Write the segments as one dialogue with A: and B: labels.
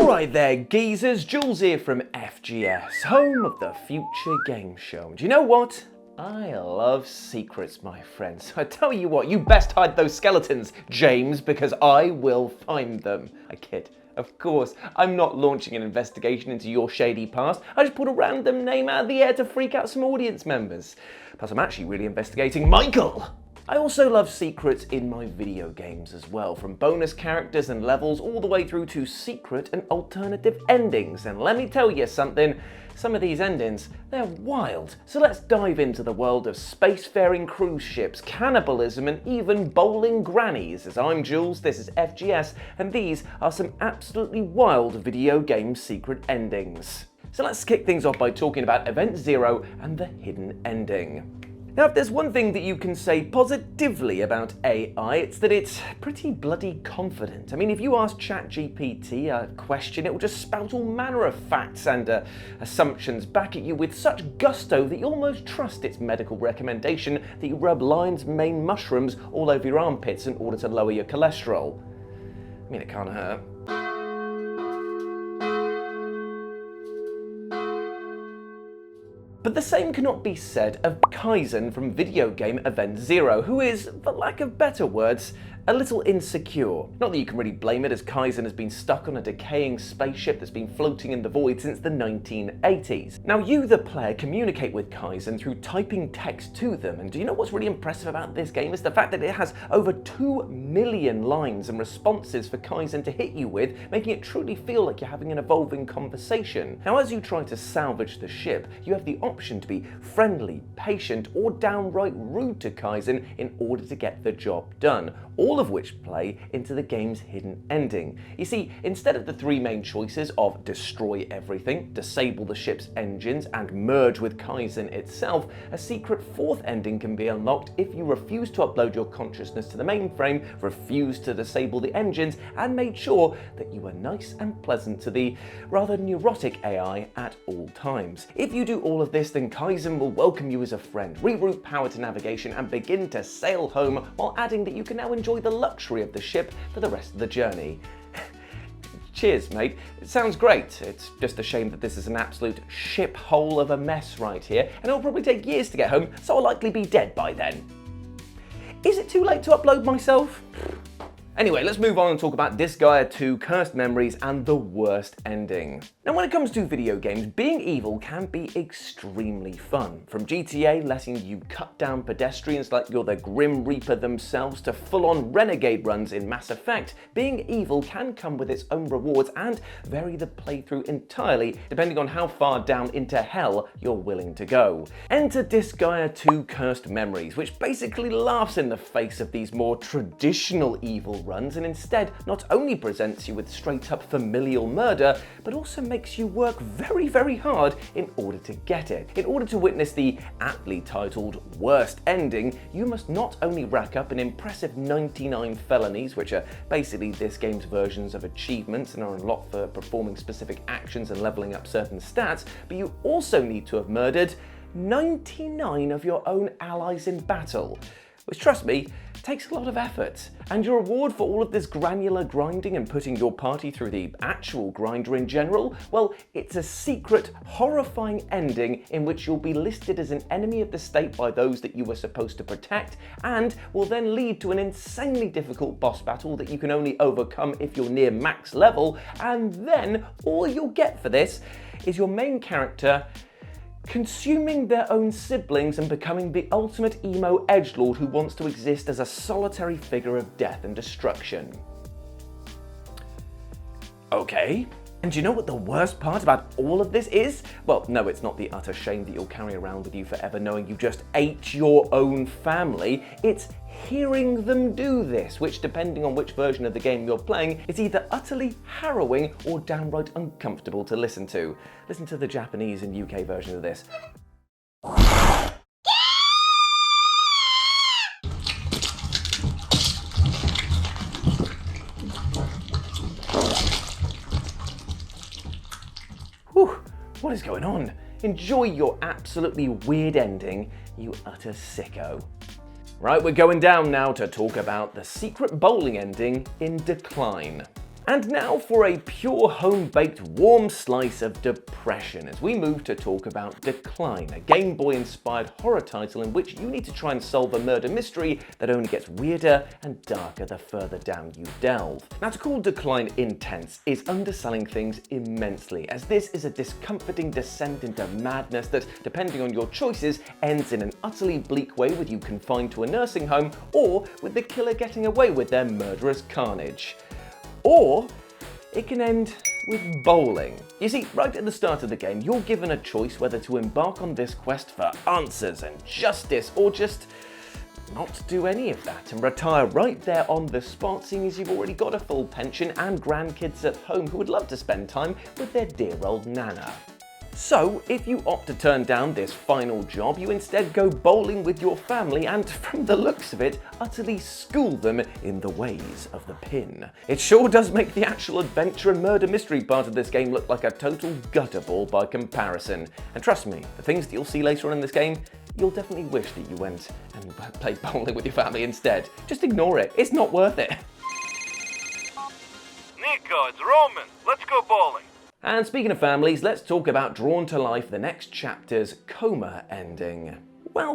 A: Alright there, geezers, Jules here from FGS, home of the Future Game Show. Do you know what? I love secrets, my friends. I tell you what, you best hide those skeletons, James, because I will find them. I kid. Of course, I'm not launching an investigation into your shady past. I just pulled a random name out of the air to freak out some audience members. Plus, I'm actually really investigating Michael. I also love secrets in my video games as well, from bonus characters and levels all the way through to secret and alternative endings. And let me tell you something, some of these endings, they're wild. So let's dive into the world of spacefaring cruise ships, cannibalism, and even bowling grannies. As I'm Jules, this is FGS, and these are some absolutely wild video game secret endings. So let's kick things off by talking about Event Zero and the hidden ending. Now, if there's one thing that you can say positively about AI, it's that it's pretty bloody confident. I mean, if you ask ChatGPT a question, it will just spout all manner of facts and assumptions back at you with such gusto that you almost trust its medical recommendation that you rub lion's mane mushrooms all over your armpits in order to lower your cholesterol. I mean, it can't hurt. But the same cannot be said of Kaizen from video game Event Zero, who is, for lack of better words, a little insecure. Not that you can really blame it, as Kaizen has been stuck on a decaying spaceship that's been floating in the void since the 1980s. Now, you, the player, communicate with Kaizen through typing text to them, and do you know what's really impressive about this game is the fact that it has over 2 million lines and responses for Kaizen to hit you with, making it truly feel like you're having an evolving conversation. Now, as you try to salvage the ship, you have the option to be friendly, patient, or downright rude to Kaizen in order to get the job done, all of which play into the game's hidden ending. You see, instead of the three main choices of destroy everything, disable the ship's engines, and merge with Kaizen itself, a secret fourth ending can be unlocked if you refuse to upload your consciousness to the mainframe, refuse to disable the engines, and made sure that you were nice and pleasant to the rather neurotic AI at all times. If you do all of this, then Kaizen will welcome you as a friend, reroute power to navigation, and begin to sail home, while adding that you can now enjoy the luxury of the ship for the rest of the journey. Cheers, mate. It sounds great. It's just a shame that this is an absolute ship hole of a mess right here, and it'll probably take years to get home, so I'll likely be dead by then. Is it too late to upload myself? Anyway, let's move on and talk about Disgaea 2, Cursed Memories, and the worst ending. Now, when it comes to video games, being evil can be extremely fun. From GTA letting you cut down pedestrians like you're the Grim Reaper themselves to full-on renegade runs in Mass Effect, being evil can come with its own rewards and vary the playthrough entirely, depending on how far down into hell you're willing to go. Enter Disgaea 2, Cursed Memories, which basically laughs in the face of these more traditional evil runs and instead not only presents you with straight up familial murder, but also makes you work very, very hard in order to get it. In order to witness the aptly titled worst ending, you must not only rack up an impressive 99 felonies, which are basically this game's versions of achievements and are unlocked for performing specific actions and leveling up certain stats, but you also need to have murdered 99 of your own allies in battle. Which, trust me, takes a lot of effort. And your reward for all of this granular grinding and putting your party through the actual grinder in general, well, it's a secret, horrifying ending in which you'll be listed as an enemy of the state by those that you were supposed to protect, and will then lead to an insanely difficult boss battle that you can only overcome if you're near max level, and then all you'll get for this is your main character consuming their own siblings and becoming the ultimate emo edgelord who wants to exist as a solitary figure of death and destruction. Okay. And do you know what the worst part about all of this is? Well, no, it's not the utter shame that you'll carry around with you forever knowing you just ate your own family. It's hearing them do this, which, depending on which version of the game you're playing, is either utterly harrowing or downright uncomfortable to listen to. Listen to the Japanese and UK version of this. Whew, what is going on? Enjoy your absolutely weird ending, you utter sicko. Right, we're going down now to talk about the secret bowling ending in Decline. And now for a pure home-baked warm slice of depression as we move to talk about Decline, a Game Boy-inspired horror title in which you need to try and solve a murder mystery that only gets weirder and darker the further down you delve. Now, to call Decline intense is underselling things immensely, as this is a discomforting descent into madness that, depending on your choices, ends in an utterly bleak way with you confined to a nursing home, or with the killer getting away with their murderous carnage. Or it can end with bowling. You see, right at the start of the game, you're given a choice whether to embark on this quest for answers and justice, or just not do any of that and retire right there on the spot, seeing as you've already got a full pension and grandkids at home who would love to spend time with their dear old nana. So, if you opt to turn down this final job, you instead go bowling with your family and, from the looks of it, utterly school them in the ways of the pin. It sure does make the actual adventure and murder mystery part of this game look like a total gutter ball by comparison. And trust me, the things that you'll see later on in this game, you'll definitely wish that you went and played bowling with your family instead. Just ignore it, it's not worth it.
B: Nico, it's Roman. Let's go bowling.
A: And speaking of families, let's talk about Drawn to Life, the next chapter's coma ending. Well,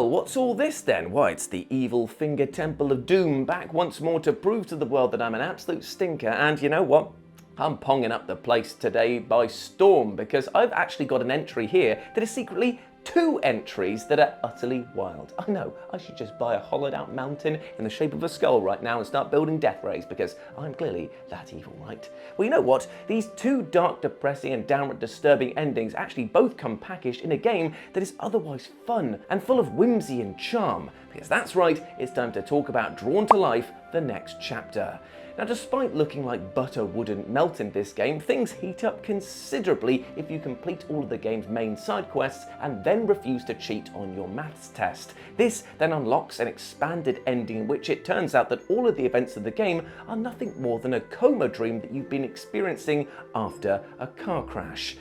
A: what's all this then? Why, it's the evil finger temple of doom back once more to prove to the world that I'm an absolute stinker, and you know what? I'm ponging up the place today by storm, because I've actually got an entry here that is secretly 2 entries that are utterly wild. I know, I should just buy a hollowed out mountain in the shape of a skull right now and start building death rays, because I'm clearly that evil, right? Well, you know what? These 2 dark, depressing and downright disturbing endings actually both come packaged in a game that is otherwise fun and full of whimsy and charm. Because that's right, it's time to talk about Drawn to Life, the next chapter. Now, despite looking like butter wouldn't melt in this game, things heat up considerably if you complete all of the game's main side quests and then refuse to cheat on your maths test. This then unlocks an expanded ending in which it turns out that all of the events of the game are nothing more than a coma dream that you've been experiencing after a car crash.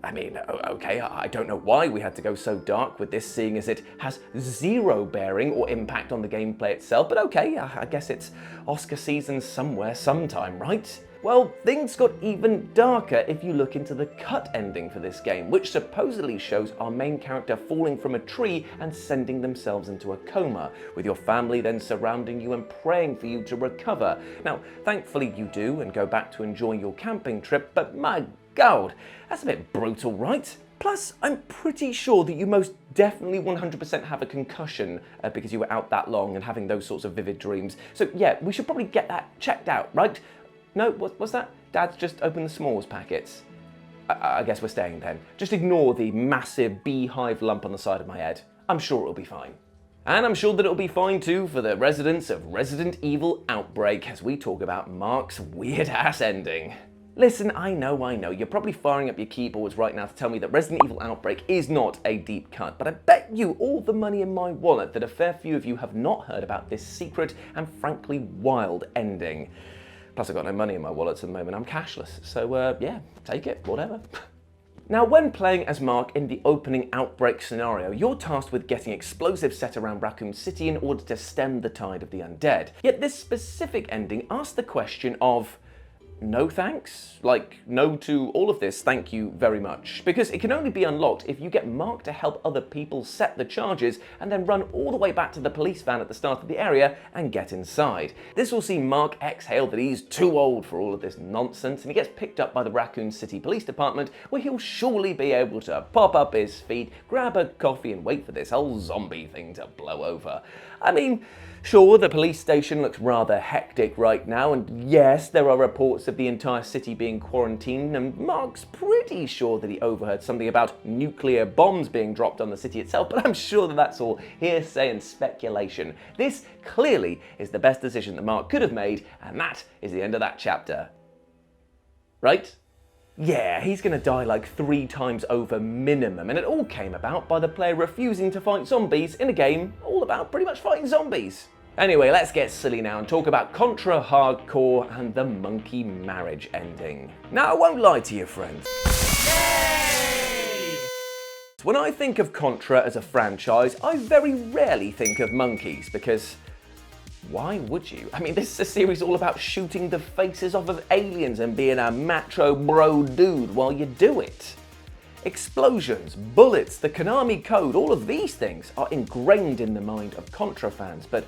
A: I mean, okay, I don't know why we had to go so dark with this, seeing as it has 0 bearing or impact on the gameplay itself, but okay, I guess it's Oscar season somewhere, sometime, right? Well, things got even darker if you look into the cut ending for this game, which supposedly shows our main character falling from a tree and sending themselves into a coma, with your family then surrounding you and praying for you to recover. Now, thankfully you do and go back to enjoying your camping trip, but my God, that's a bit brutal, right? Plus, I'm pretty sure that you most definitely 100% have a concussion because you were out that long and having those sorts of vivid dreams. So yeah, we should probably get that checked out, right? No, what's that? Dad's just opened the s'mores packets. I guess we're staying then. Just ignore the massive beehive lump on the side of my head. I'm sure it'll be fine. And I'm sure that it'll be fine too for the residents of Resident Evil Outbreak as we talk about Mark's weird-ass ending. Listen, I know, you're probably firing up your keyboards right now to tell me that Resident Evil Outbreak is not a deep cut, but I bet you all the money in my wallet that a fair few of you have not heard about this secret and frankly wild ending. Plus, I've got no money in my wallet at the moment, I'm cashless, so yeah, take it, whatever. Now, when playing as Mark in the opening Outbreak scenario, you're tasked with getting explosives set around Raccoon City in order to stem the tide of the undead. Yet this specific ending asks the question of, no thanks? Like, no to all of this, thank you very much. Because it can only be unlocked if you get Mark to help other people set the charges and then run all the way back to the police van at the start of the area and get inside. This will see Mark exhale that he's too old for all of this nonsense, and he gets picked up by the Raccoon City Police Department, where he'll surely be able to pop up his feet, grab a coffee and wait for this whole zombie thing to blow over. I mean, sure, the police station looks rather hectic right now, and yes, there are reports of the entire city being quarantined, and Mark's pretty sure that he overheard something about nuclear bombs being dropped on the city itself, but I'm sure that that's all hearsay and speculation. This clearly is the best decision that Mark could have made, and that is the end of that chapter. Right? Yeah, he's gonna die like 3 times over minimum, and it all came about by the player refusing to fight zombies in a game all about pretty much fighting zombies. Anyway, let's get silly now and talk about Contra Hardcore and the monkey marriage ending. Now, I won't lie to you, friends. Yay! When I think of Contra as a franchise, I very rarely think of monkeys because, Why would you? I mean, this is a series all about shooting the faces off of aliens and being a macho bro dude while you do it. Explosions, bullets, the Konami code, all of these things are ingrained in the mind of Contra fans, but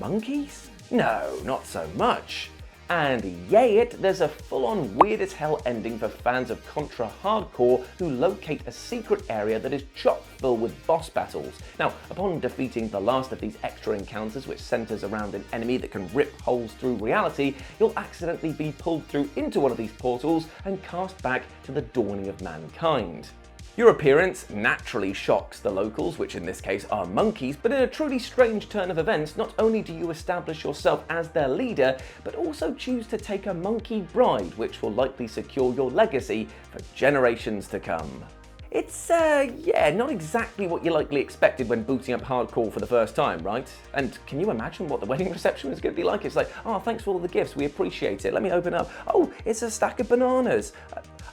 A: monkeys? No, not so much. And yay it, there's a full-on weird as hell ending for fans of Contra Hardcore who locate a secret area that is chock full with boss battles. Now, upon defeating the last of these extra encounters, which centers around an enemy that can rip holes through reality, you'll accidentally be pulled through into one of these portals and cast back to the dawning of mankind. Your appearance naturally shocks the locals, which in this case are monkeys, but in a truly strange turn of events, not only do you establish yourself as their leader, but also choose to take a monkey bride, which will likely secure your legacy for generations to come. It's, yeah, not exactly what you likely expected when booting up Hardcore for the first time, right? And can you imagine what the wedding reception is going to be like? It's like, oh, thanks for all the gifts, we appreciate it. Let me open up. Oh, it's a stack of bananas.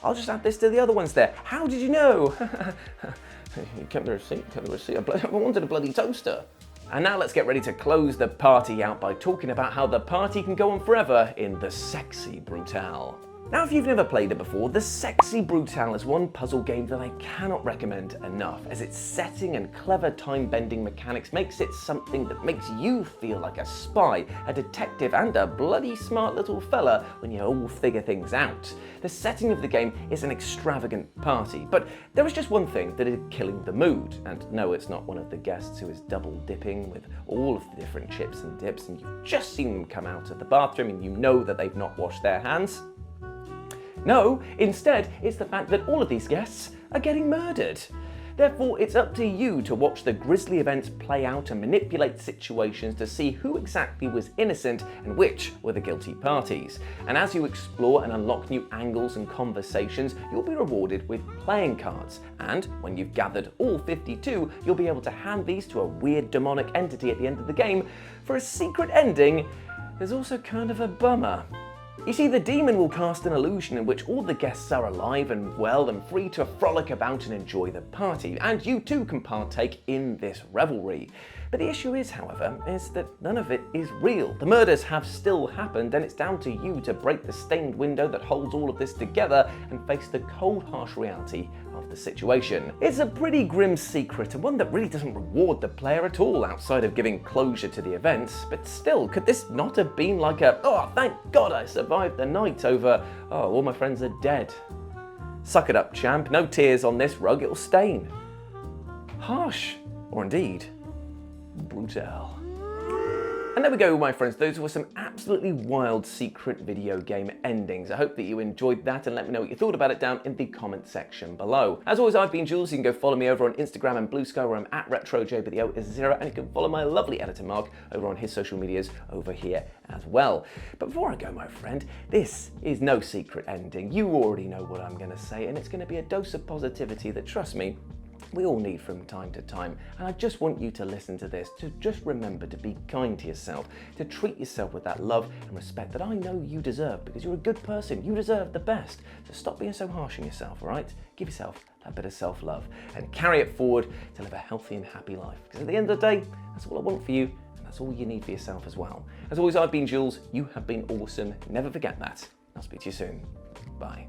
A: I'll just add this to the other ones there. How did you know? You kept the receipt, I wanted a bloody toaster. And now let's get ready to close the party out by talking about how the party can go on forever in the Sexy Brutale. Now, if you've never played it before, the Sexy Brutale is one puzzle game that I cannot recommend enough, as its setting and clever time-bending mechanics makes it something that makes you feel like a spy, a detective, and a bloody smart little fella when you all figure things out. The setting of the game is an extravagant party, but there is just one thing that is killing the mood, and no, it's not one of the guests who is double dipping with all of the different chips and dips, and you've just seen them come out of the bathroom and you know that they've not washed their hands. No, instead, it's the fact that all of these guests are getting murdered. Therefore, it's up to you to watch the grisly events play out and manipulate situations to see who exactly was innocent and which were the guilty parties. And as you explore and unlock new angles and conversations, you'll be rewarded with playing cards. And when you've gathered all 52, you'll be able to hand these to a weird demonic entity at the end of the game for a secret ending. There's also kind of a bummer. You see, the demon will cast an illusion in which all the guests are alive and well and free to frolic about and enjoy the party, and you too can partake in this revelry. But the issue is, however, is that none of it is real. The murders have still happened, and it's down to you to break the stained window that holds all of this together and face the cold, harsh reality of the situation. It's a pretty grim secret, and one that really doesn't reward the player at all outside of giving closure to the events. But still, could this not have been like a, oh, thank God I survived the night, over, oh, all my friends are dead? Suck it up, champ. No tears on this rug, it'll stain. Harsh, or indeed, Brutale. And there we go, my friends. Those were some absolutely wild secret video game endings. I hope that you enjoyed that, and let me know what you thought about it down in the comment section below. As always, I've been Jules. You can go follow me over on Instagram and Blue Sky, where I'm at RetroJ, but the O is 0, and you can follow my lovely editor Mark over on his social medias over here as well. But before I go, my friend, this is no secret ending. You already know what I'm going to say, and it's going to be a dose of positivity that, trust me, we all need from time to time. And I just want you to listen to this, to just remember to be kind to yourself, to treat yourself with that love and respect that I know you deserve, because you're a good person, you deserve the best. So stop being so harsh on yourself, all right? Give yourself that bit of self-love and carry it forward to live a healthy and happy life. Because at the end of the day, that's all I want for you, and that's all you need for yourself as well. As always, I've been Jules, you have been awesome. Never forget that. I'll speak to you soon. Bye.